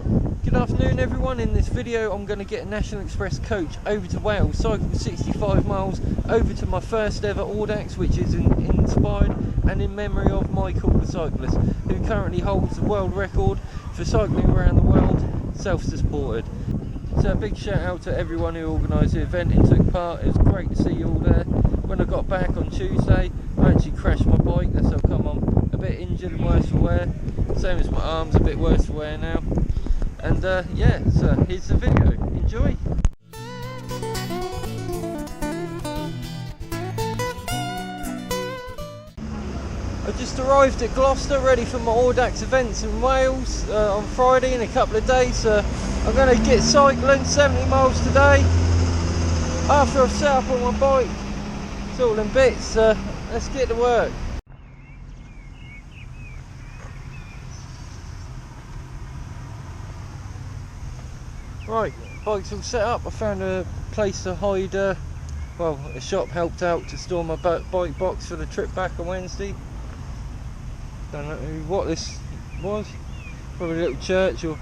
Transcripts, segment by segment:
Good afternoon everyone. In this video I'm going to get a National Express coach over to Wales, cycle 65 miles over to my first ever Audax, which is inspired and in memory of Michael, the cyclist, who currently holds the world record for cycling around the world self-supported. So a big shout out to everyone who organised the event and took part. It was great to see you all there. When I got back on Tuesday I actually crashed my bike, that's how come I'm a bit injured and worse for wear. Same as my arms, a bit worse for wear now. And yeah, so here's the video. Enjoy! I just arrived at Gloucester, ready for my Audax events in Wales on Friday in a couple of days. I'm going to get cycling 70 miles today. After I've set up on my bike, it's all in bits. Let's get to work. Right, bike's all set up. I found a place to hide, well, a shop helped out to store my bike box for the trip back on Wednesday. Don't know what this was, probably a little church or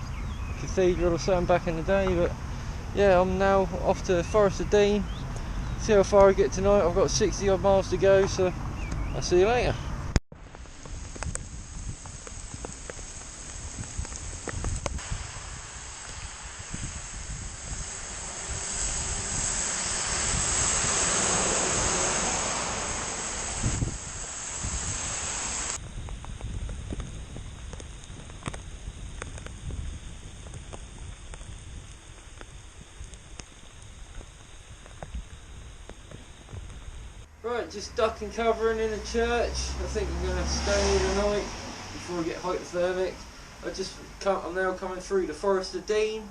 cathedral or something back in the day, but yeah, I'm now off to Forest of Dean, see how far I get tonight. I've got 60 odd miles to go, so I'll see you later. Right, just ducking covering in a church. I think I'm going to stay the night before I get hypothermic. I'm now coming through the Forest of Dean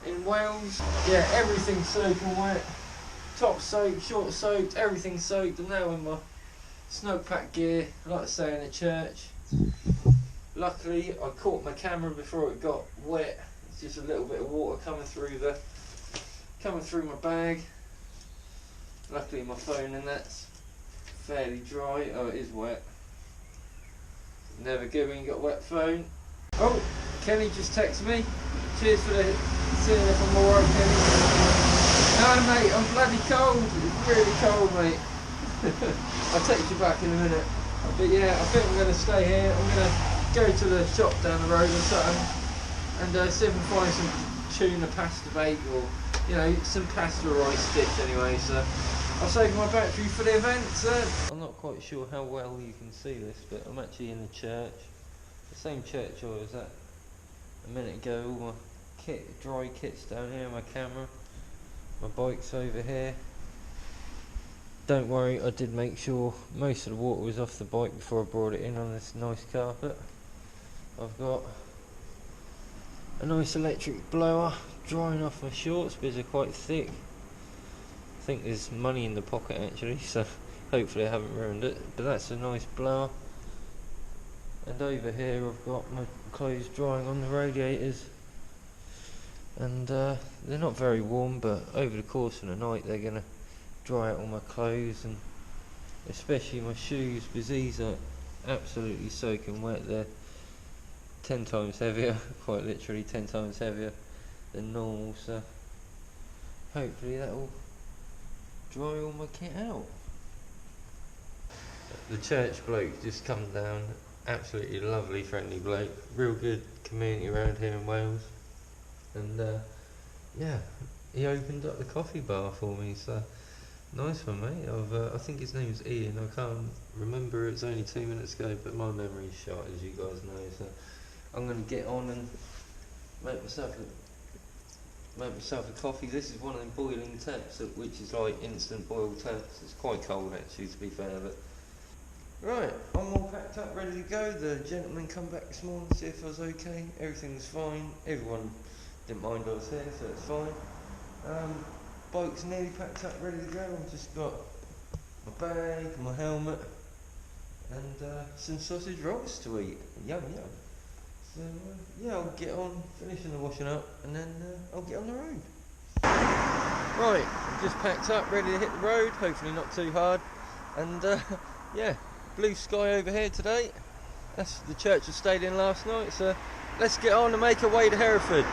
in Wales. Yeah, everything's soaking wet. Top soaked, short soaked, everything's soaked. I'm now in my snowpack gear, like I say, in a church. Luckily, I caught my camera before it got wet. It's just a little bit of water coming through my bag. Luckily, my phone and that's fairly dry. Oh, it is wet. Never good when you got a wet phone. Oh, Kenny just texted me. Cheers for seeing if I'm alright, Kenny. No, mate, I'm bloody cold. It's really cold, mate. I'll text you back in a minute. But yeah, I think I'm going to stay here. I'm going to go to the shop down the road or something and see if I can find some tuna pasta bake or, you know, some pasta or rice dish anyway. So I'll save my battery for the event. I'm not quite sure how well you can see this, but I'm actually in the church. The same church I was at a minute ago. All my dry kit's down here, my camera, my bike's over here. Don't worry, I did make sure most of the water was off the bike before I brought it in on this nice carpet. I've got a nice electric blower drying off my shorts because they're quite thick. I think there's money in the pocket actually, so hopefully I haven't ruined it, but that's a nice blower. And over here I've got my clothes drying on the radiators, and they're not very warm, but over the course of the night they're going to dry out all my clothes, and especially my shoes, because these are absolutely soaking wet. They're 10 times heavier, quite literally 10 times heavier than normal, so hopefully that will dry all my kit out. The church bloke just come down, absolutely lovely, friendly bloke, real good community around here in Wales, and yeah, he opened up the coffee bar for me, so nice one, mate. I think his name's Ian. I can't remember, it's only 2 minutes ago, but my memory's shot, as you guys know, so I'm going to get on and make myself a coffee. This is one of them boiling taps, which is like instant boiled taps. It's quite cold actually, to be fair, but right, I'm all packed up, ready to go. The gentleman come back this morning to see if I was okay. Everything was fine. Everyone didn't mind I was here, so it's fine. Bike's nearly packed up, ready to go. I've just got my bag, my helmet, and some sausage rolls to eat. Yum yum. So yeah, I'll get on, finishing the washing up, and then I'll get on the road. Right, I'm just packed up, ready to hit the road, hopefully not too hard. And yeah, blue sky over here today. That's the church I stayed in last night, so let's get on and make our way to Hereford.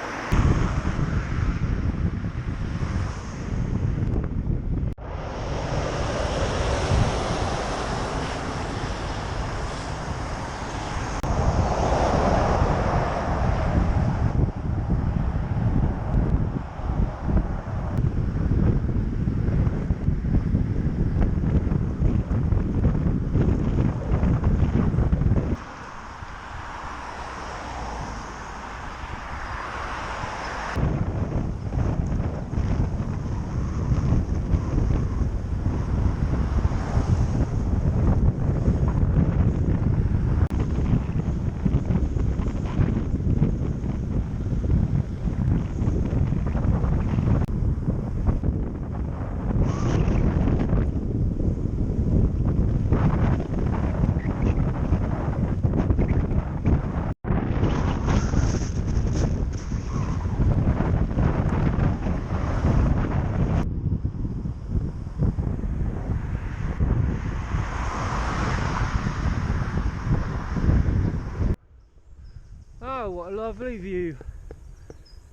Oh, what a lovely view.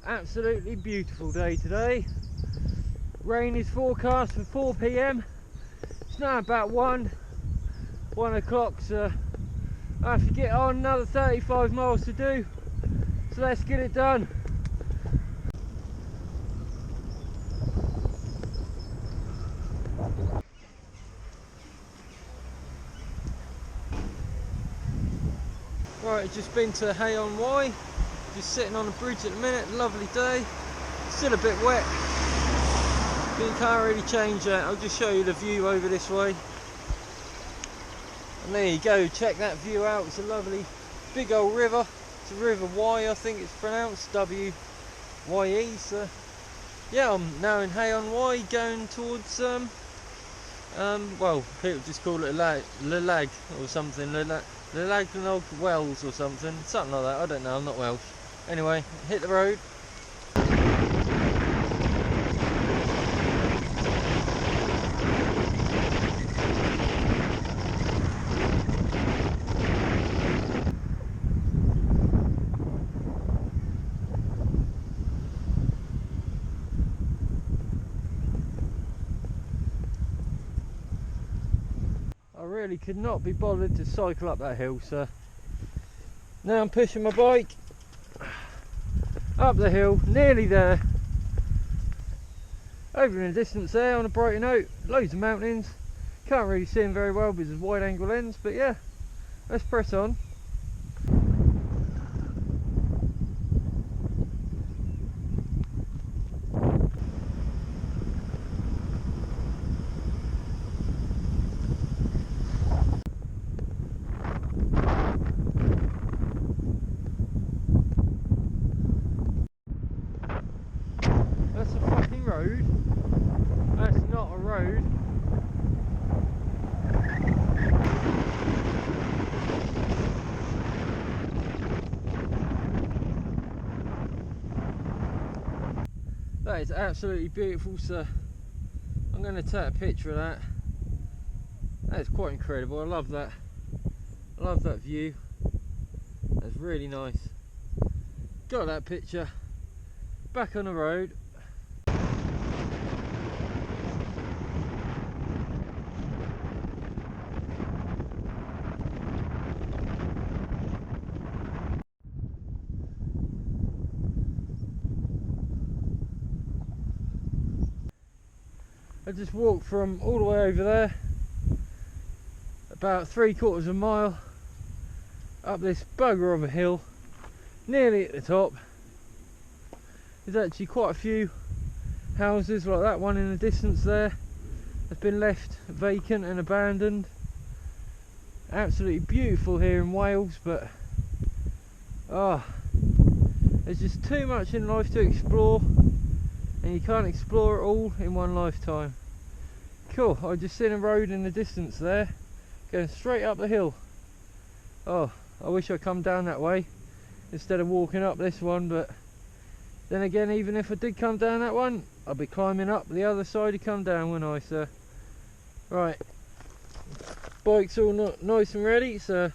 Absolutely beautiful day today. Rain is forecast for 4 PM. It's now about 1 o'clock, so I have to get on. Another 35 miles to do, so let's get it done. Right, just been to Hay-on-Wye, just sitting on the bridge at the minute. Lovely day, still a bit wet, but you can't really change that. I'll just show you the view over this way. And there you go, check that view out. It's a lovely big old river. It's a River Wye, I think it's pronounced, W-Y-E. So yeah, I'm now in Hay-on-Wye going towards well, people just call it Le Lag or something, Le Lag Wells or something like that. I don't know, I'm not Welsh. Anyway, hit the road. I really could not be bothered to cycle up that hill, so now I'm pushing my bike up the hill, nearly there. Over in the distance there, on a brighter note, loads of mountains. Can't really see them very well because of wide angle lens, but yeah, let's press on. That's a fucking road. That's not a road. That is absolutely beautiful, so I'm going to take a picture of that. That is quite incredible. I love that. I love that view. That's really nice. Got that picture. Back on the road. I just walked from all the way over there, about 3/4 of a mile, up this bugger of a hill, nearly at the top. There's actually quite a few houses like that one in the distance there. Has been left vacant and abandoned. Absolutely beautiful here in Wales, but there's just too much in life to explore, and you can't explore it all in one lifetime. Cool, I just seen a road in the distance there, going straight up the hill. Oh, I wish I'd come down that way instead of walking up this one, but then again, even if I did come down that one, I'd be climbing up the other side to come down, wouldn't I? So, right, bike's all nice and ready, so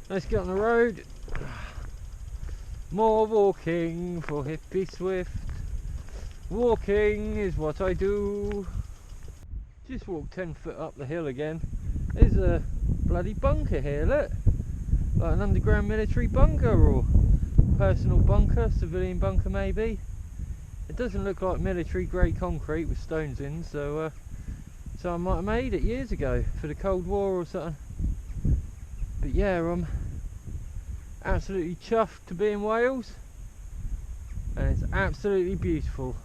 let's get on the road. More walking for hippyswift. Walking is what I do. Just walked 10 foot up the hill again. There's a bloody bunker here, look. Like an underground military bunker or personal bunker, civilian bunker maybe. It doesn't look like military grey concrete with stones in, so I might have made it years ago for the Cold War or something. But yeah, I'm absolutely chuffed to be in Wales, and it's absolutely beautiful.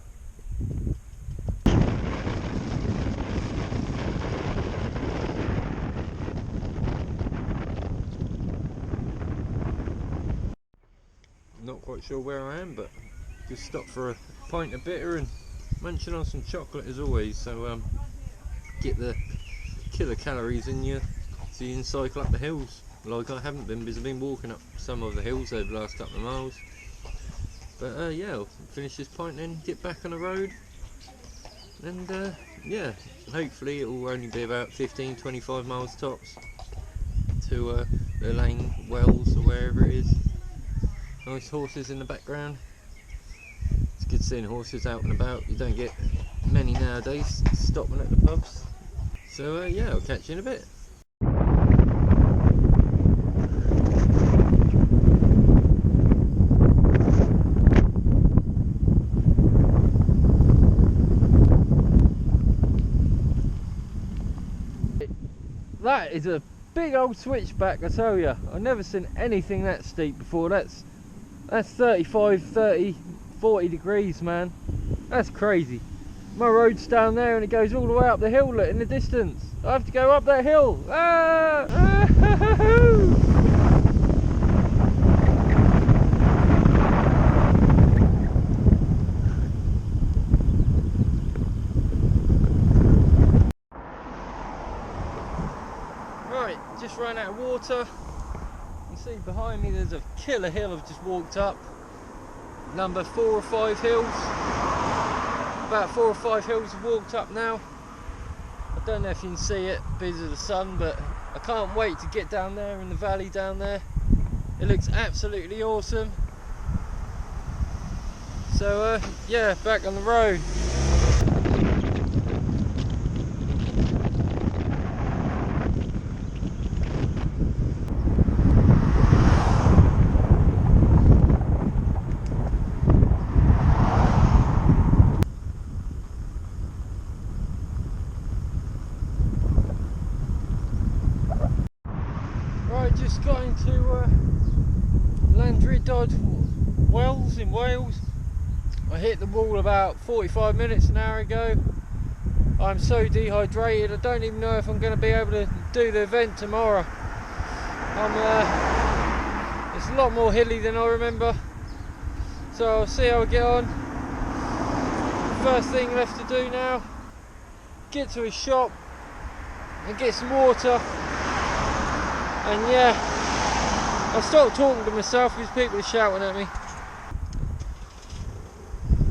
Not quite sure where I am, but just stopped for a pint of bitter and munching on some chocolate as always, so get the killer calories in you so you can cycle up the hills like I haven't been, because I've been walking up some of the hills over the last couple of miles. But yeah, I'll finish this pint and get back on the road, and yeah, hopefully it will only be about 15-25 miles tops to the Lane Wells or wherever it is. Nice horses in the background. It's good seeing horses out and about. You don't get many nowadays stopping at the pubs. So yeah, I'll catch you in a bit. That is a big old switchback, I tell you. I've never seen anything that steep before. That's 35, 30, 40 degrees, man. That's crazy. My road's down there and it goes all the way up the hill, look, in the distance. I have to go up that hill. Ah! Right, just ran out of water. You see behind me there's a killer hill I've just walked up. Number 4 or 5 hills. About 4 or 5 hills I've walked up now. I don't know if you can see it because of the sun, but I can't wait to get down there in the valley down there. It looks absolutely awesome. So yeah, back on the road. Just got into Landrydod Wells in Wales. I hit the wall about 45 minutes an hour ago. I'm so dehydrated, I don't even know if I'm going to be able to do the event tomorrow. It's a lot more hilly than I remember, so I'll see how I get on. First thing left to do now, get to a shop and get some water. And yeah, I stopped talking to myself because people are shouting at me.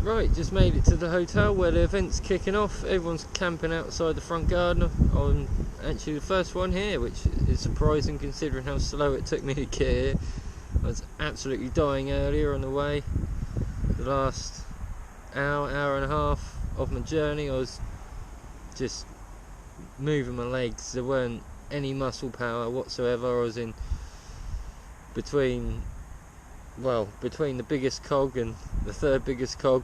Right, just made it to the hotel where the event's kicking off. Everyone's camping outside the front garden. I'm actually the first one here, which is surprising considering how slow it took me to get here. I was absolutely dying earlier on the way. The last hour and a half of my journey, I was just moving my legs. There weren't any muscle power whatsoever. I was in between the biggest cog and the third biggest cog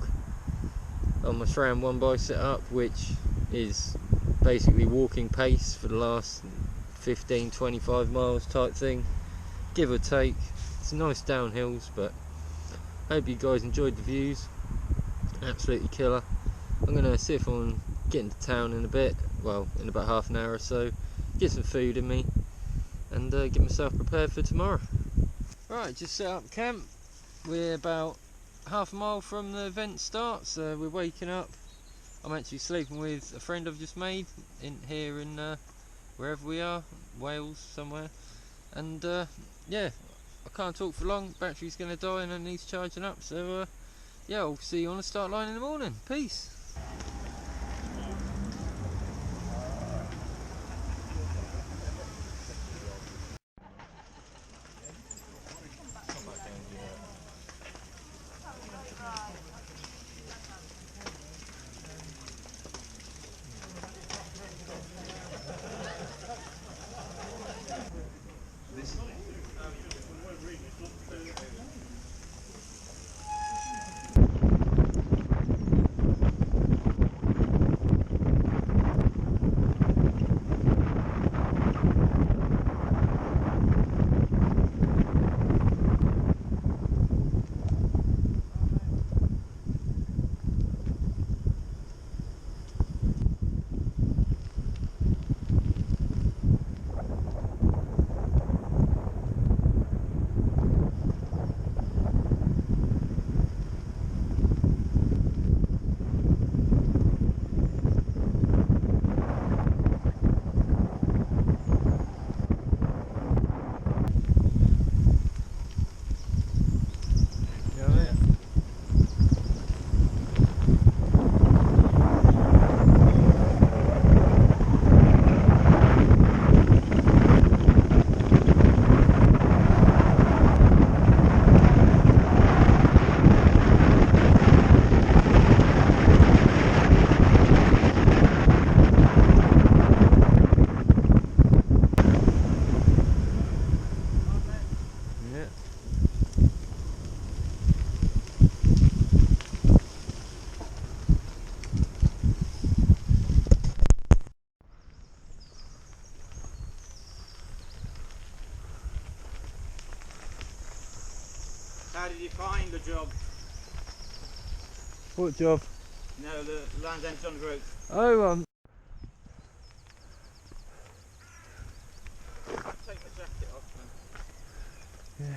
on my SRAM 1x setup, which is basically walking pace for the last 15-25 miles type thing, give or take. It's nice downhills, but I hope you guys enjoyed the views. Absolutely killer. I'm gonna see if I can get into town in a bit, well, in about half an hour or so, get some food in me and get myself prepared for tomorrow. Right, just set up camp. We're about half a mile from the event start, so we're waking up. I'm actually sleeping with a friend I've just made in here in wherever we are, Wales somewhere, and yeah, I can't talk for long. Battery's going to die and it needs charging up, so yeah, I'll see you on the start line in the morning. Peace. job. What job? No, the land's empty on the road. Oh, Take my jacket off then. yeah.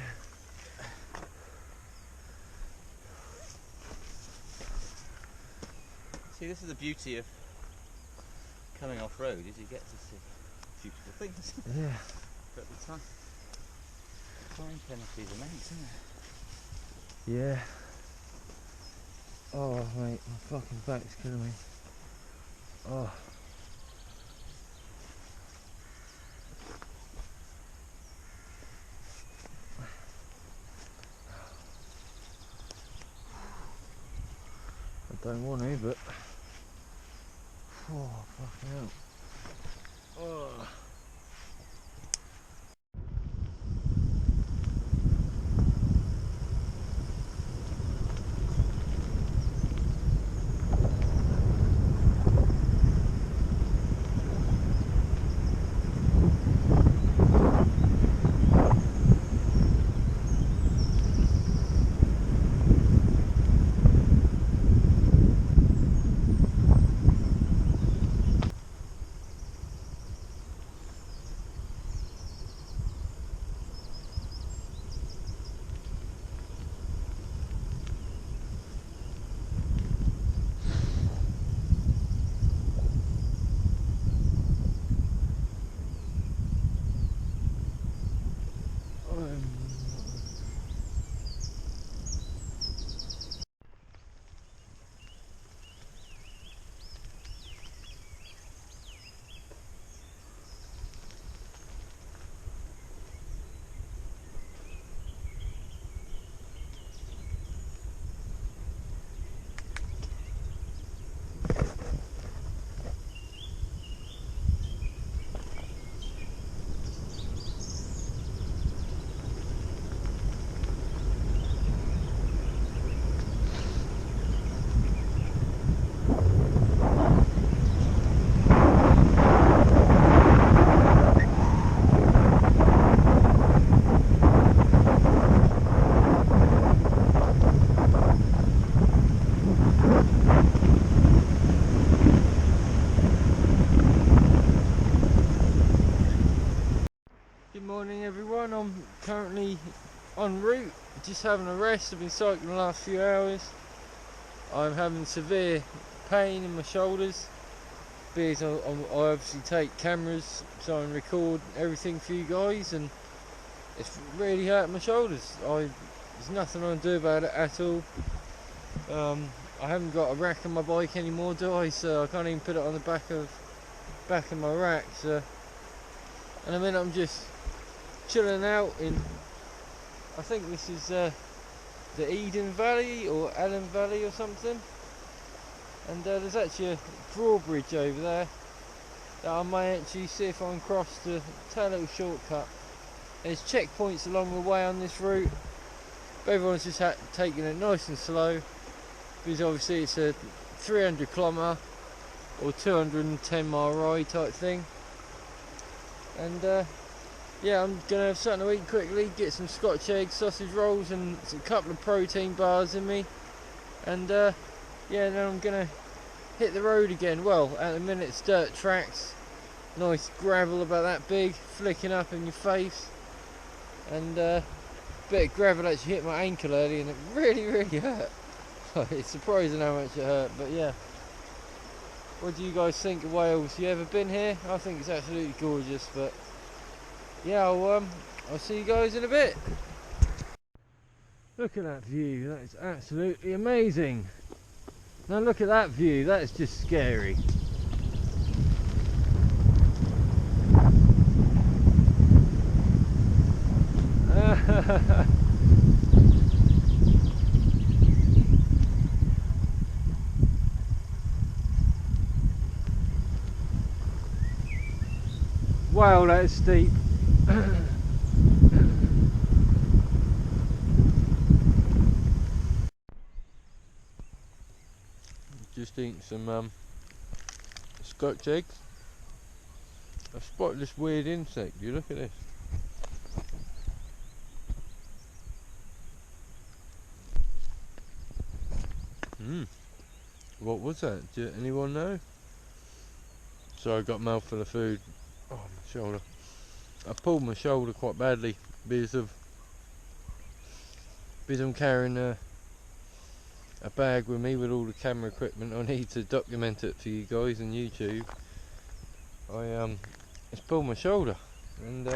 See, this is the beauty of coming off road, is you get to see beautiful things. Yeah. But at the time, time penalty is immense, isn't it? Yeah. Oh, mate, my fucking back's killing me. Oh. I don't want to, but. Oh, fucking hell. Oh. Good morning everyone, I'm currently en route, just having a rest. I've been cycling the last few hours. I'm having severe pain in my shoulders because I obviously take cameras so I can record everything for you guys, and it's really hurting my shoulders. There's nothing I can do about it at all. I haven't got a rack on my bike anymore, do I? So I can't even put it on the back of my rack. So, and I mean, I'm just chilling out in, I think this is the Eden Valley or Allen Valley or something, and there's actually a drawbridge over there that I may actually see if I can cross to take a little shortcut. And there's checkpoints along the way on this route, but everyone's just taking it nice and slow because obviously it's a 300 kilometre or 210 mile ride type thing. And yeah, I'm gonna have something to eat quickly, get some Scotch eggs, sausage rolls and a couple of protein bars in me, and yeah, then I'm gonna hit the road again. Well, at the minute it's dirt tracks, nice gravel about that big, flicking up in your face, and bit of gravel actually hit my ankle early and it really hurt. It's surprising how much it hurt, but yeah. What do you guys think of Wales? You ever been here? I think it's absolutely gorgeous, but yeah, I'll see you guys in a bit. Look at that view, that is absolutely amazing. Now look at that view, that is just scary. Wow, that is steep. Just eating some Scotch eggs. I spotted this weird insect. You look at this. What was that? Do anyone know? So I got a mouthful of food. Oh, my shoulder. I pulled my shoulder quite badly because I'm carrying a bag with me with all the camera equipment I need to document it for you guys on YouTube. I just pulled my shoulder, and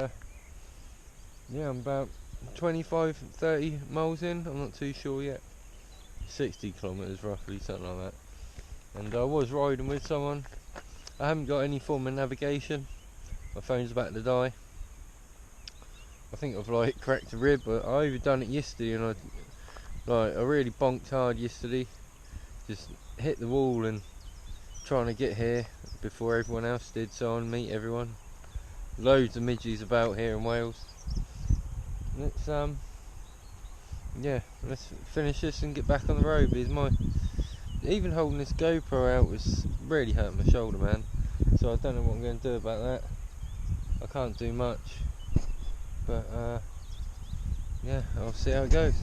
yeah, I'm about 25-30 miles in. I'm not too sure yet. 60 kilometers roughly, something like that. And I was riding with someone. I haven't got any form of navigation. My phone's about to die. I think I've like cracked a rib, but I overdone it yesterday, and I really bonked hard yesterday. Just hit the wall and trying to get here before everyone else did, so I meet everyone. Loads of midges about here in Wales. Let's yeah, let's finish this and get back on the road, because even holding this GoPro out was really hurting my shoulder, man. So I don't know what I'm going to do about that. I can't do much, but yeah, I'll see how it goes.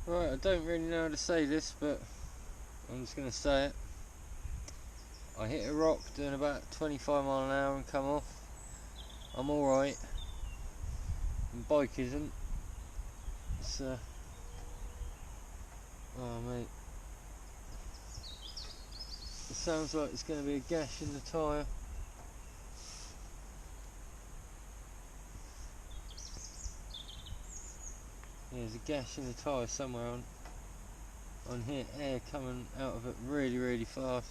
Right, I don't really know how to say this, but I'm just going to say it. I hit a rock doing about 25 mile an hour and come off. I'm alright. The bike isn't. It's oh mate. It sounds like it's going to be a gash in the tyre. Yeah, there's a gash in the tyre somewhere on here. Air coming out of it really, really fast.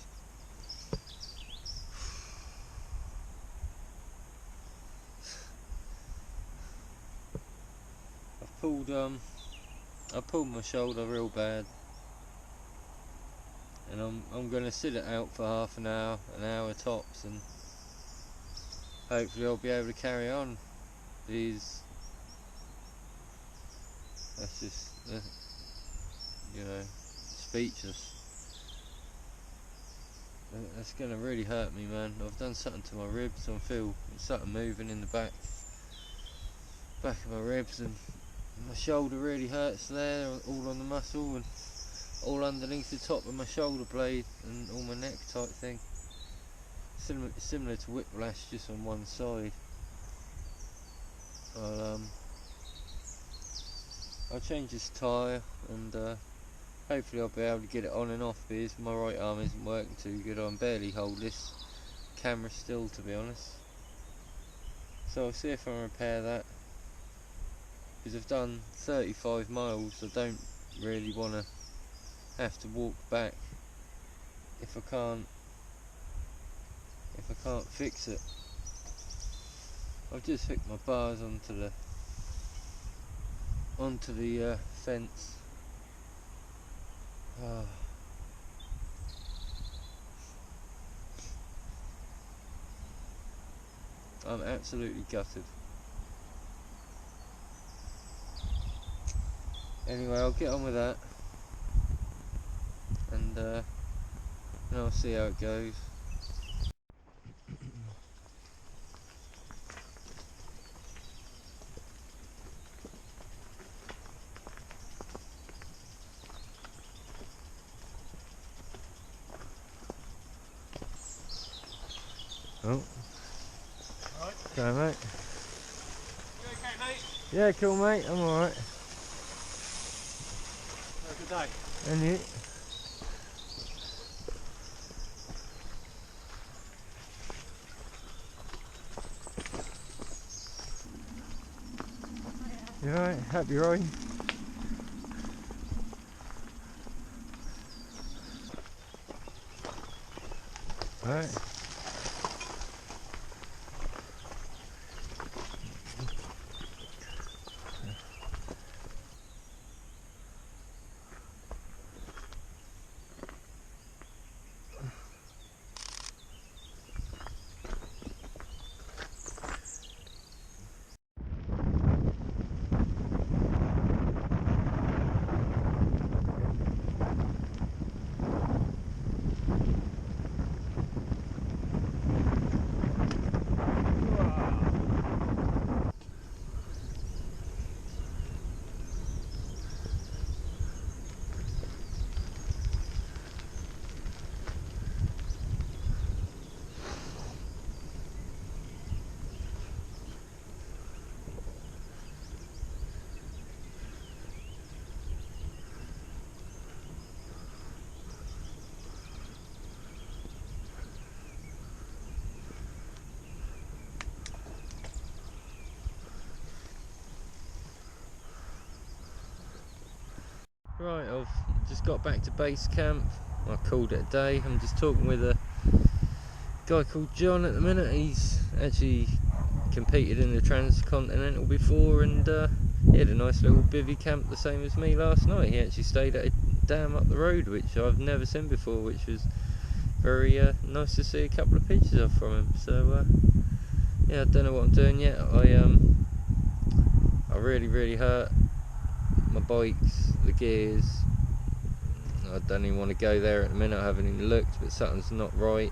I pulled my shoulder real bad, and I'm gonna sit it out for half an hour tops, and hopefully I'll be able to carry on. These, that's just you know, speechless. That's gonna really hurt me, man. I've done something to my ribs. I feel something moving in the back of my ribs, and my shoulder really hurts there, all on the muscle and all underneath the top of my shoulder blade and all my neck type thing. Similar to whiplash, just on one side. I'll change this tyre, and hopefully I'll be able to get it on and off, because my right arm isn't working too good. I can barely hold this camera still, to be honest. So I'll see if I can repair that, because I've done 35 miles. I don't really want to have to walk back if I can't I can't fix it. I've just hooked my bars onto the fence. Oh. I'm absolutely gutted. Anyway, I'll get on with that, and I'll see how it goes. Oh. Alright. Okay, mate. You okay, mate? Yeah, cool, mate. I'm alright. Have a good day. And you? You alright? Happy riding? Alright. Right, I've just got back to base camp. I called it a day. I'm just talking with a guy called John at the minute. He's actually competed in the Transcontinental before, and he had a nice little bivvy camp the same as me last night. He actually stayed at a dam up the road, which I've never seen before, which was very nice to see a couple of pictures of from him. So yeah, I don't know what I'm doing yet. I really hurt my bikes, the gears. I don't even want to go there at the minute. I haven't even looked, but something's not right.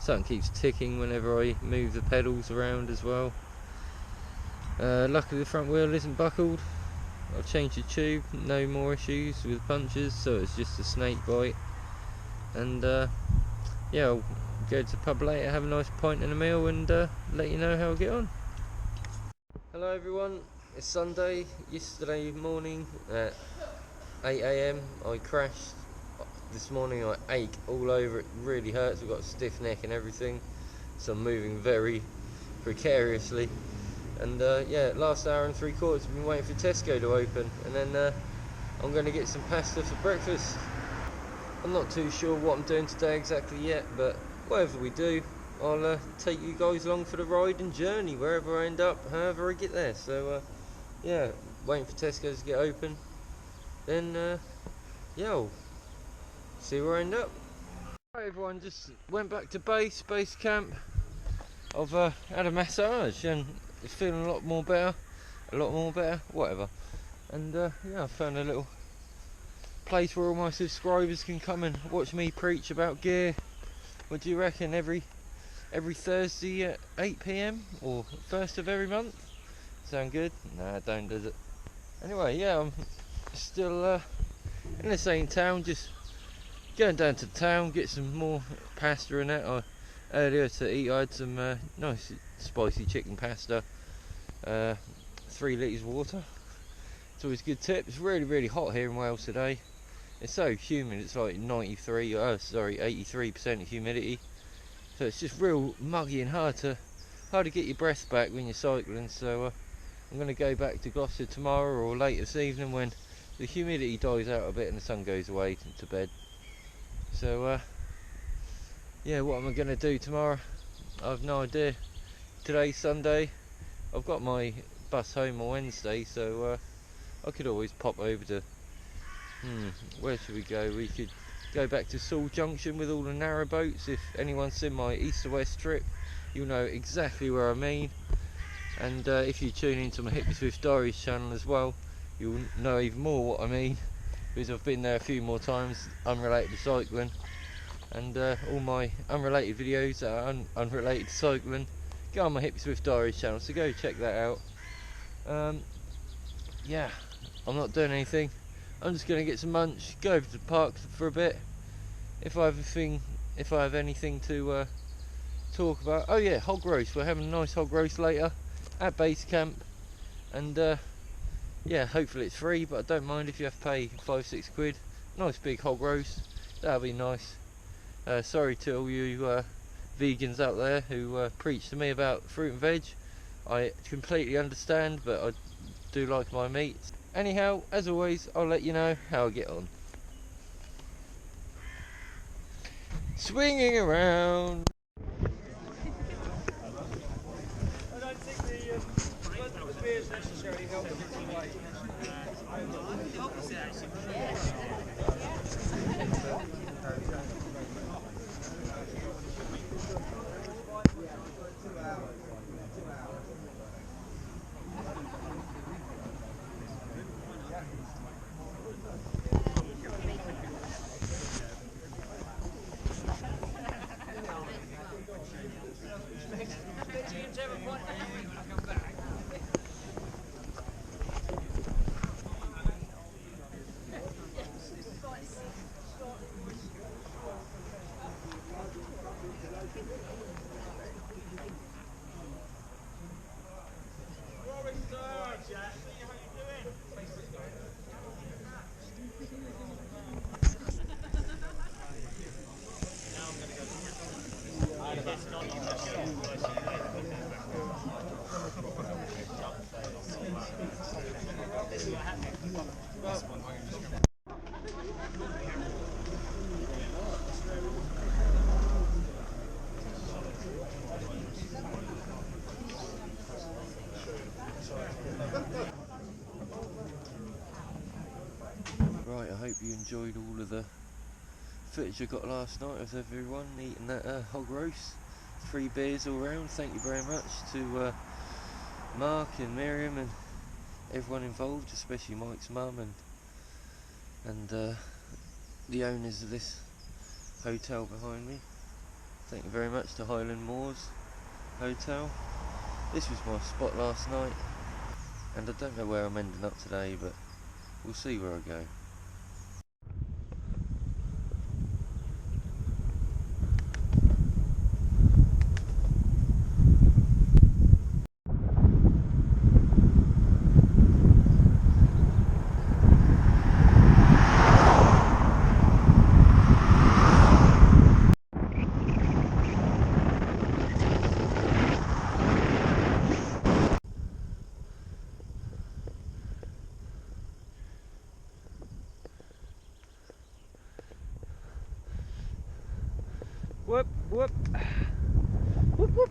Something keeps ticking whenever I move the pedals around as well. Luckily the front wheel isn't buckled. I've changed the tube, no more issues with punctures, so it's just a snake bite. And yeah, I'll go to the pub later, have a nice pint and a meal, and let you know how I get on. Hello everyone, it's Sunday. Yesterday morning at 8 AM I crashed. This morning I ache all over, it really hurts. I've got a stiff neck and everything, so I'm moving very precariously. And yeah, last hour and 3/4 I've been waiting for Tesco to open, and then I'm going to get some pasta for breakfast. I'm not too sure what I'm doing today exactly yet, but whatever we do, I'll take you guys along for the ride and journey wherever I end up, however I get there. So yeah, waiting for Tesco to get open, then yeah, I'll see where I end up. Right everyone, just went back to base camp. I've had a massage and it's feeling a lot more better, whatever. And yeah, I found a little place where all my subscribers can come and watch me preach about gear. What do you reckon? Every Thursday at 8 PM or first of every month? Sound good? Nah, don't, does it? Anyway, yeah, I'm still in the same town, just going down to the town, get some more pasta and that. Earlier to eat I had some nice spicy chicken pasta, 3 litres of water. It's always a good tip. It's really hot here in Wales today. It's so humid, it's like 83% humidity. So it's just real muggy and hard to get your breath back when you're cycling. So I'm going to go back to Gloucester tomorrow or late this evening when the humidity dies out a bit and the sun goes away to bed. So yeah, what am I going to do tomorrow? I've no idea. Today's Sunday. I've got my bus home on Wednesday, so I could always pop over to. Where should we go? We could go back to Sewell Junction with all the narrow boats. If anyone's seen my east to west trip, you'll know exactly where I mean. And if you tune into my hippyswift diaries channel as well, you'll know even more what I mean, because I've been there a few more times unrelated to cycling. And all my unrelated videos that are unrelated to cycling go on my hippyswift diaries channel, so go check that out. Yeah, I'm not doing anything. I'm just going to get some lunch, go over to the park for a bit. If I have anything to talk about. Oh yeah, hog roast. We're having a nice hog roast later at base camp, and yeah, hopefully it's free, but I don't mind if you have to pay 5-6 quid. Nice big hog roast, that'll be nice. Sorry to all you vegans out there who preach to me about fruit and veg. I completely understand, but I do like my meat. Anyhow, as always, I'll let you know how I get on. Swinging around. I don't think the beer is necessarily helping in weight. The opposite, actually. Right, I hope you enjoyed all of the footage I got last night of everyone eating that hog roast. 3 beers all round. Thank you very much to Mark and Miriam and everyone involved, especially Mike's mum and the owners of this hotel behind me. Thank you very much to Highland Moors Hotel. This was my spot last night, and I don't know where I'm ending up today, but we'll see where I go. Whoop, whoop. Whoop, whoop.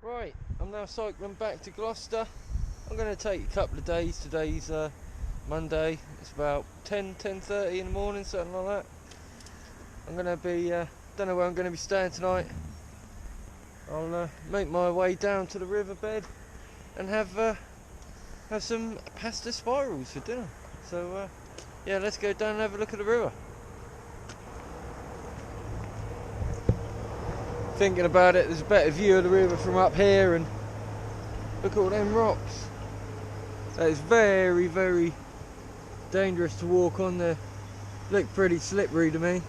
Right, I'm now cycling back to Gloucester. I'm going to take a couple of days. Today's Monday. It's about 10:30 in the morning, something like that. I'm going to be, don't know where I'm going to be staying tonight. I'll make my way down to the riverbed and have some pasta spirals for dinner. So yeah, let's go down and have a look at the river. Thinking about it, there's a better view of the river from up here, and look at all them rocks. That is very, very dangerous to walk on there. Look pretty slippery to me.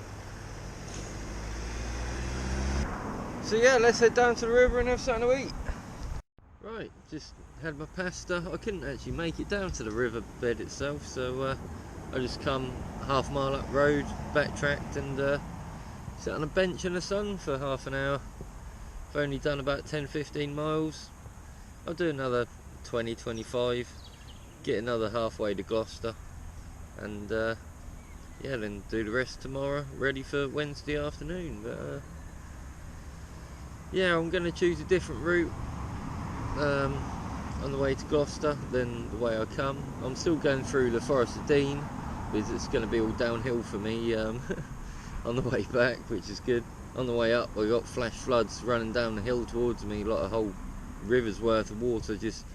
So yeah, let's head down to the river and have something to eat. Right, just had my pasta. I couldn't actually make it down to the riverbed itself, so I just come half-mile up road, backtracked, and sit on a bench in the sun for half an hour. I've only done about 10-15 miles. I'll do another 20-25, get another halfway to Gloucester, and yeah, then do the rest tomorrow, ready for Wednesday afternoon. But yeah, I'm going to choose a different route on the way to Gloucester than the way I come. I'm still going through the Forest of Dean, because it's going to be all downhill for me on the way back, which is good. On the way up, I got flash floods running down the hill towards me, like a whole river's worth of water just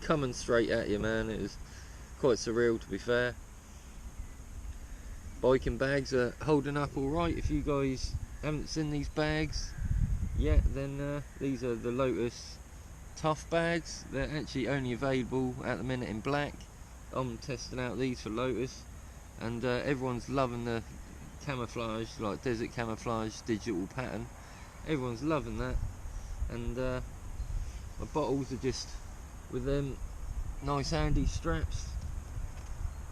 coming straight at you, man. It was quite surreal, to be fair. Biking bags are holding up alright. If you guys haven't seen these bags yet, then these are the Lotus Tough bags. They're actually only available at the minute in black. I'm testing out these for Lotus, and everyone's loving the camouflage, like desert camouflage digital pattern. Everyone's loving that, and my bottles are just with them nice handy straps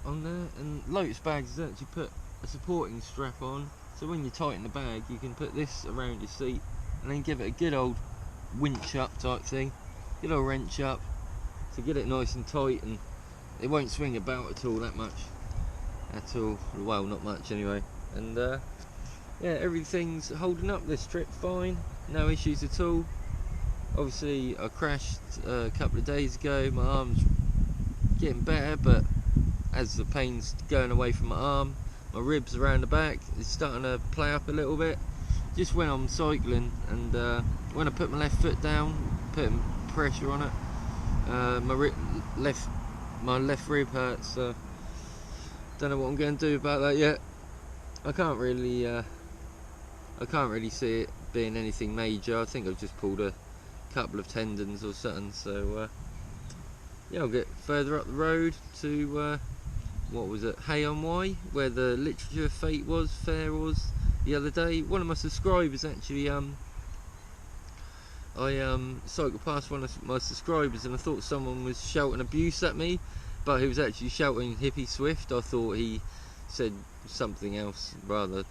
on there. And Lotus bags has actually put a supporting strap on, so when you tighten the bag you can put this around your seat and then give it a good old winch up type thing, good old wrench up to get it nice and tight, and it won't swing about at all, that much at all. Well, not much anyway. And yeah, everything's holding up this trip fine, no issues at all. Obviously I crashed a couple of days ago, my arm's getting better, but as the pain's going away from my arm, my ribs around the back is starting to play up a little bit. Just when I'm cycling, and when I put my left foot down, putting pressure on it, my left rib hurts. So don't know what I'm going to do about that yet. I can't really see it being anything major. I think I've just pulled a couple of tendons or something. So yeah, I'll get further up the road to what was it, Hay-on-Wye, where the Literature Fair was the other day. One of my subscribers actually, I cycled past one of my subscribers and I thought someone was shouting abuse at me, but he was actually shouting hippyswift. I thought he said something else rather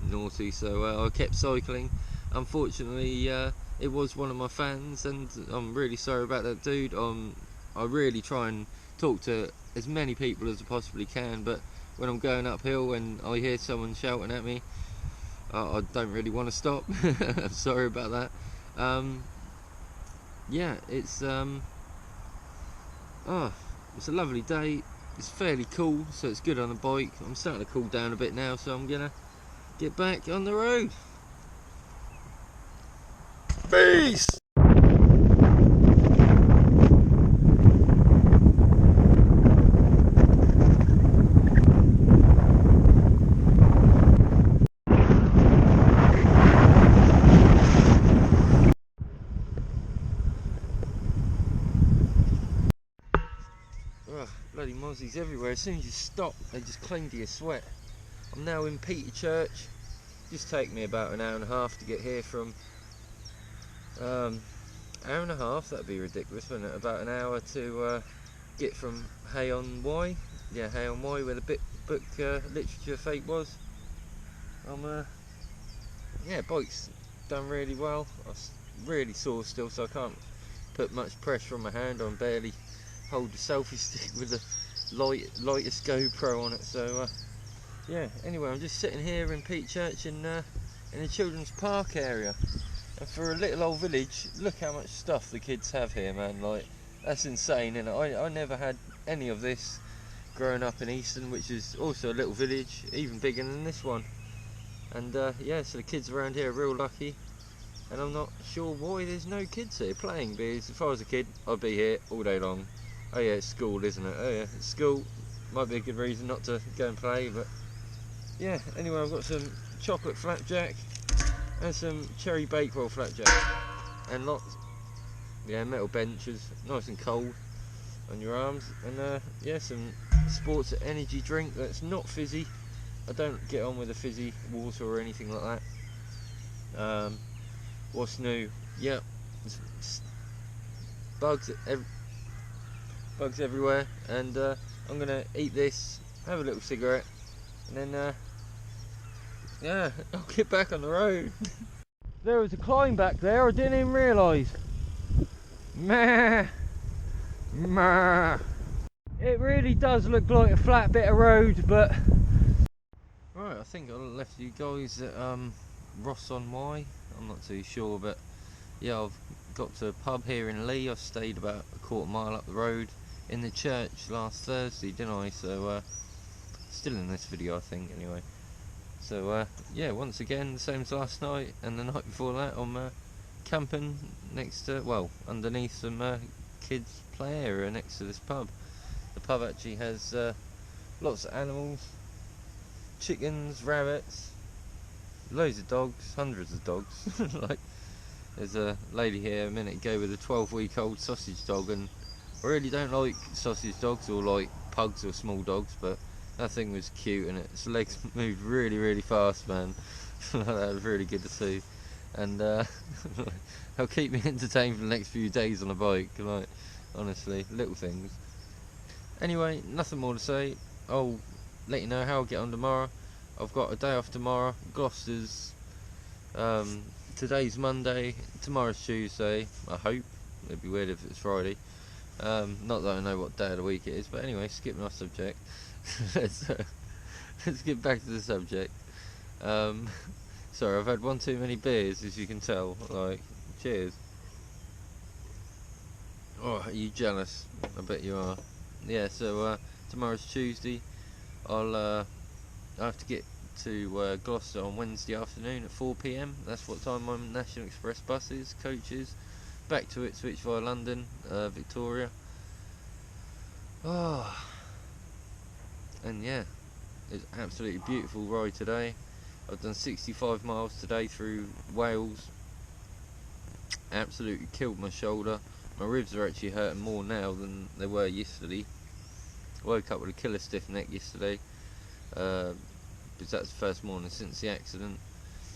naughty, so I kept cycling. Unfortunately, it was one of my fans, and I'm really sorry about that, dude. I really try and talk to as many people as I possibly can, but when I'm going uphill and I hear someone shouting at me, I don't really want to stop. I'm sorry about that. Yeah, it's a lovely day. It's fairly cool, so it's good on a bike. I'm starting to cool down a bit now, so I'm gonna get back on the road. Peace! Bloody mozzies everywhere. As soon as you stop, they just cling to your sweat. I'm now in Peter Church. Just take me about an hour and a half to get here from hour and a half, that'd be ridiculous, wouldn't it? About an hour to get from Hay-on-Wye. Yeah, Hay-on-Wye, where the book Literature Fate was. Yeah, bike's done really well. I'm really sore still, so I can't put much pressure on my hand. I'm barely hold the selfie stick with the lightest GoPro on it. So yeah, anyway, I'm just sitting here in Pete Church in the children's park area, and for a little old village, look how much stuff the kids have here, man. Like, that's insane, isn't it? I never had any of this growing up in Easton, which is also a little village, even bigger than this one. And yeah, so the kids around here are real lucky, and I'm not sure why there's no kids here playing, because if I was a kid, I'd be here all day long. Oh yeah, it's school, isn't it? Oh yeah, it's school. Might be a good reason not to go and play, but yeah, anyway, I've got some chocolate flapjack and some cherry bakewell flapjack, and lots, yeah, metal benches, nice and cold on your arms, and yeah, some sports energy drink that's not fizzy. I don't get on with a fizzy water or anything like that. What's new? Yep, bugs everywhere, and I'm gonna eat this, have a little cigarette, and then yeah, I'll get back on the road. There was a climb back there, I didn't even realise. Meh, meh. It really does look like a flat bit of road, but right, I think I left you guys at Ross on Wye. I'm not too sure, but yeah, I've got to a pub here in Lee. I stayed about a quarter mile up the road in the church last Thursday, didn't I? So still in this video, I think, anyway. So yeah, once again, the same as last night and the night before that, I'm camping next to, well, underneath some kids play area next to this pub. The pub actually has lots of animals, chickens, rabbits, loads of dogs, hundreds of dogs. Like, there's a lady here a minute ago with a 12-week-old sausage dog, and I really don't like sausage dogs or like pugs or small dogs, but that thing was cute and its legs moved really, really fast, man. That was really good to see, and they'll keep me entertained for the next few days on a bike. Like, honestly, little things. Anyway, nothing more to say. I'll let you know how I'll get on tomorrow. I've got a day off tomorrow. Gloucester's today's Monday, tomorrow's Tuesday, I hope. It'd be weird if it's Friday. Not that I know what day of the week it is, but anyway, skipping off subject. let's get back to the subject. Sorry, I've had one too many beers, as you can tell. Like, cheers. Oh, are you jealous? I bet you are. Yeah, so tomorrow's Tuesday. I have to get to Gloucester on Wednesday afternoon at 4 PM. That's what time my National Express buses, coaches, back to Ipswich via London, Victoria. Oh, and yeah, it's absolutely beautiful ride today. I've done 65 miles today through Wales. Absolutely killed my shoulder. My ribs are actually hurting more now than they were yesterday. Woke up with a killer stiff neck yesterday, because that's the first morning since the accident.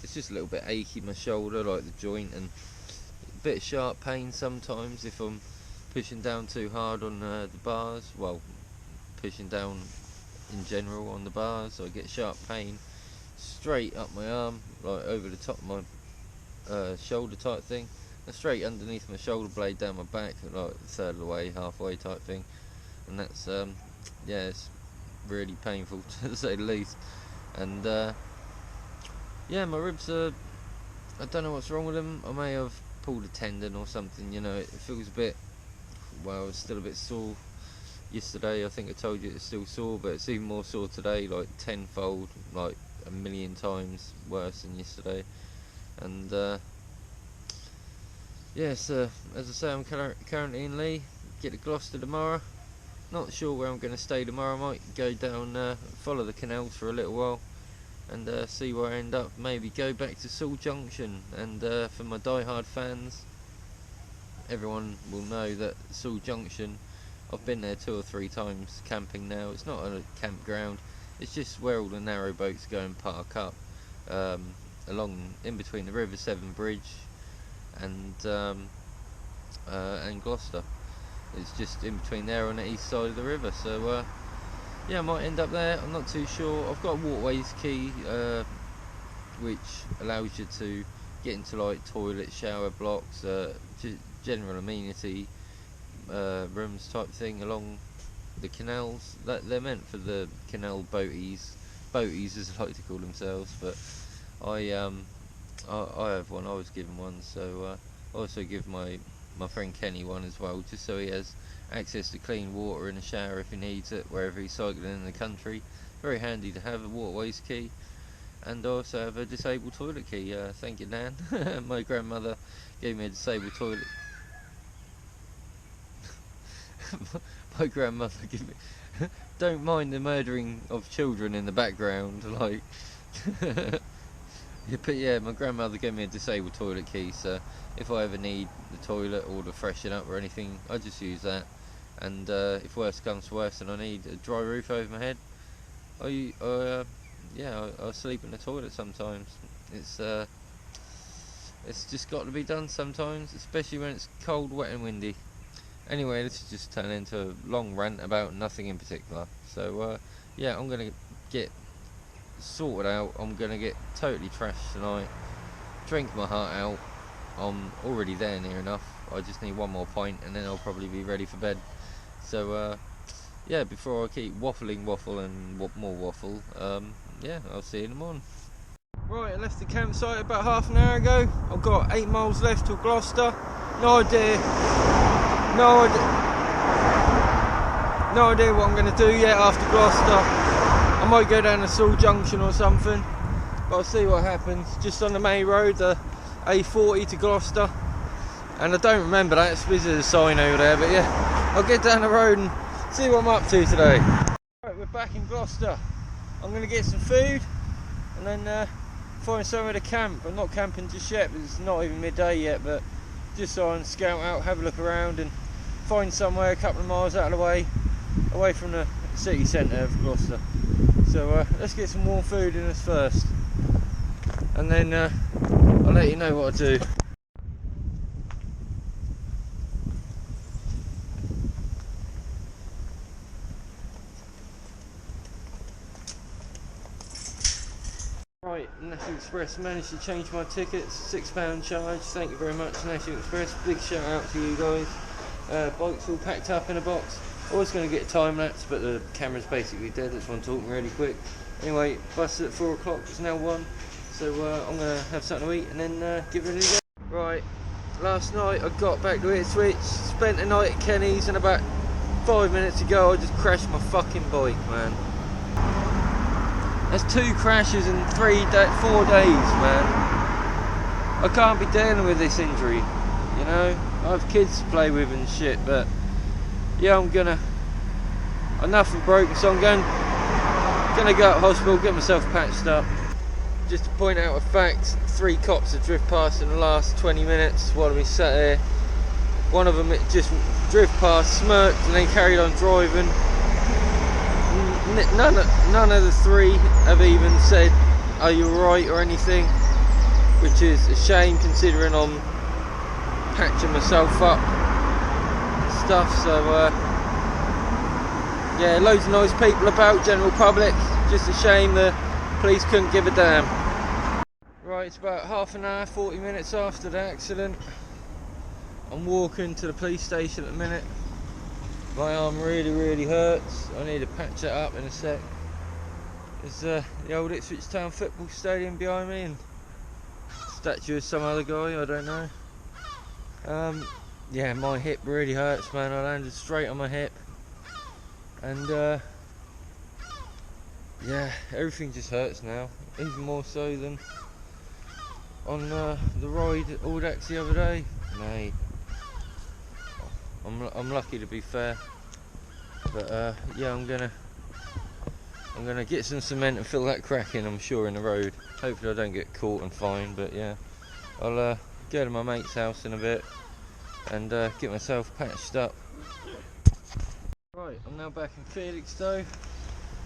It's just a little bit achy, my shoulder, like the joint, and a bit of sharp pain sometimes if I'm pushing down too hard on the bars. Well, pushing down in general on the bars, I get sharp pain straight up my arm, like over the top of my shoulder type thing, and straight underneath my shoulder blade down my back, like a third of the way, halfway type thing. And that's yeah, it's really painful to say the least. And yeah, my ribs are, I don't know what's wrong with them. I may have pulled a tendon or something, you know. It feels a bit, well, it's still a bit sore. Yesterday I think I told you it's still sore, but it's even more sore today, like tenfold, like a million times worse than yesterday. And yeah, so as I say, I'm currently in Lee. Get to Gloucester tomorrow. Not sure where I'm going to stay tomorrow. I might go down, follow the canals for a little while, and see where I end up. Maybe go back to Sewell Junction. And for my die-hard fans, everyone will know that Sewell Junction, I've been there 2 or 3 times camping now. It's not a campground, it's just where all the narrow boats go and park up, along in between the River Severn Bridge and Gloucester. It's just in between there on the east side of the river. So yeah, I might end up there. I'm not too sure. I've got a waterways key, which allows you to get into like toilet, shower blocks, general amenity rooms type thing along the canals. That they're meant for the canal boaties as I like to call themselves. But I have one. I was given one, so I also give my friend Kenny one as well, just so he has access to clean water in the shower if he needs it wherever he's cycling in the country. Very handy to have a waterways key. And I also have a disabled toilet key. Thank you, Nan. My grandmother gave me a disabled toilet. My grandmother gave me. Don't mind the murdering of children in the background, like. Yeah, but yeah, my grandmother gave me a disabled toilet key, so if I ever need the toilet or to freshen up or anything, I just use that. And if worse comes to worse and I need a dry roof over my head, I sleep in the toilet sometimes. It's just got to be done sometimes, especially when it's cold, wet and windy. Anyway, this has just turned into a long rant about nothing in particular. So yeah, I'm gonna get sorted out. I'm gonna get totally trashed tonight, drink my heart out. I'm already there near enough. I just need one more pint and then I'll probably be ready for bed. So yeah, before I keep waffling and more waffle, yeah, I'll see you in the morning. Right, I left the campsite about half an hour ago. I've got 8 miles left till Gloucester. No idea what I'm going to do yet after Gloucester. I might go down to Sewell Junction or something, but I'll see what happens. Just on the main road, the A40 to Gloucester, and I don't remember that, it's busy, there's a sign over there, but yeah, I'll get down the road and see what I'm up to today. Right, we're back in Gloucester. I'm going to get some food and then find somewhere to camp. I'm not camping just yet, but it's not even midday yet, but just so I can scout out, have a look around and find somewhere a couple of miles out of the way, away from the city centre of Gloucester. So let's get some warm food in us first, and then I'll let you know what I do. Right, National Express managed to change my tickets, £6 charge, thank you very much National Express, big shout out to you guys. Bike's all packed up in a box. I was going to get a time lapse, but the camera's basically dead, that's why I'm talking really quick. Anyway, bus at 4 o'clock, it's now 1, so I'm going to have something to eat and then give it a go. Right, last night I got back to Hippyswift, spent the night at Kenny's, and about 5 minutes ago I just crashed my fucking bike, man. That's 2 crashes in 4 days, man. I can't be dealing with this injury, you know. I have kids to play with and shit, but yeah, enough of broken, so I'm gonna go to hospital, get myself patched up. Just to point out a fact, 3 cops have driven past in the last 20 minutes while we sat here. One of them just drove past, smirked, and then carried on driving. None of the 3 have even said, "Are you alright?" or anything, which is a shame considering I'm patching myself up and stuff. So yeah, loads of nice people about, general public. Just a shame the police couldn't give a damn. Right, it's about half an hour, 40 minutes after the accident. I'm walking to the police station at the minute. My arm really hurts. I need to patch it up in a sec. There's the old Ipswich Town football stadium behind me and statue of some other guy, I don't know. Yeah, my hip really hurts, man. I landed straight on my hip, and yeah, everything just hurts now, even more so than on the ride at Audax the other day, mate. I'm lucky, to be fair, but yeah, I'm gonna get some cement and fill that crack in, I'm sure, in the road. Hopefully I don't get caught and fined, but yeah, I'll go to my mate's house in a bit and get myself patched up. Right, I'm now back in Felixstowe,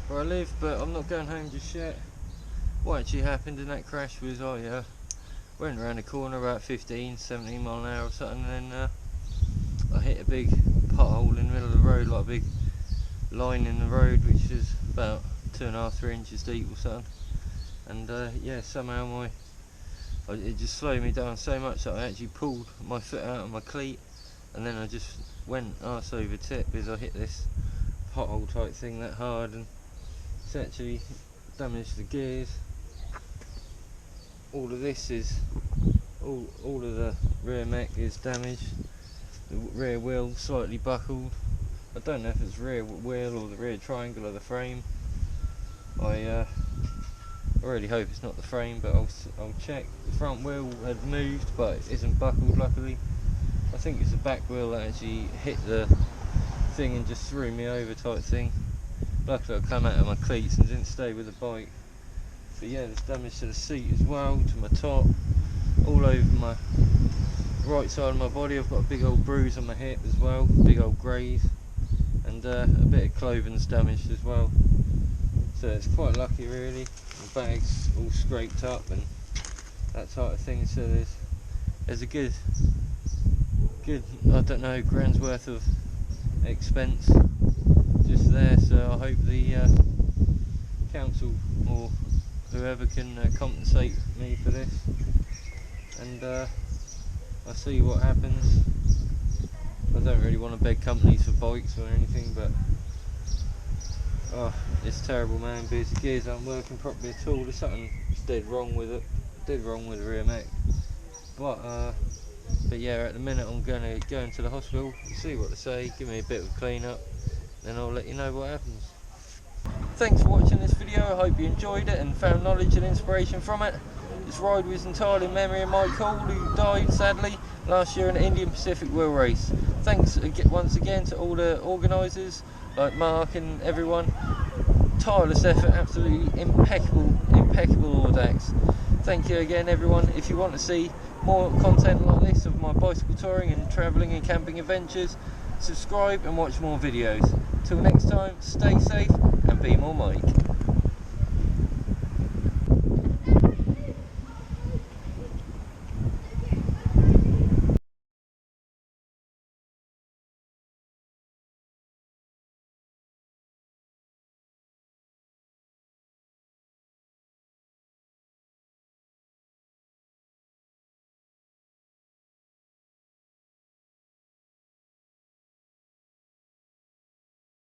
where I live, but I'm not going home just yet. What actually happened in that crash was I went around the corner about 15-17 mile an hour or something, and then I hit a big pothole in the middle of the road, like a big line in the road, which is about 2.5-3 inches deep or something. And yeah, somehow it just slowed me down so much that I actually pulled my foot out of my cleat, and then I just went arse over tip because I hit this pothole type thing that hard, and it's actually damaged the gears. All of this is all of the rear mech is damaged. The rear wheel slightly buckled. I don't know if it's rear wheel or the rear triangle of the frame. I really hope it's not the frame, but I'll check. The front wheel had moved, but it isn't buckled, luckily. I think it's the back wheel that actually hit the thing and just threw me over type thing. Luckily I come out of my cleats and didn't stay with the bike. But yeah, there's damage to the seat as well, to my top, all over my right side of my body. I've got a big old bruise on my hip as well, big old graze, and a bit of clothing's damaged as well. So it's quite lucky really. The bag's all scraped up and that type of thing. So there's a good I don't know, grand's worth of expense just there. So I hope the council or whoever can compensate me for this, and I'll see what happens. I don't really want to beg companies for bikes or anything, but oh, it's terrible, man, because the gears aren't working properly at all. There's something dead wrong with it, dead wrong with the rear mech. But yeah, at the minute I'm going to go into the hospital, see what they say, give me a bit of a clean up, then I'll let you know what happens. Thanks for watching this video. I hope you enjoyed it and found knowledge and inspiration from it. This ride was entirely in memory of Mike Hall, who died sadly last year in an Indian Pacific wheel race. Thanks once again to all the organisers like Mark and everyone. Tireless effort, absolutely impeccable Audax. Thank you again, everyone. If you want to see more content like this of my bicycle touring and travelling and camping adventures, subscribe and watch more videos. Till next time, stay safe and be more Mike.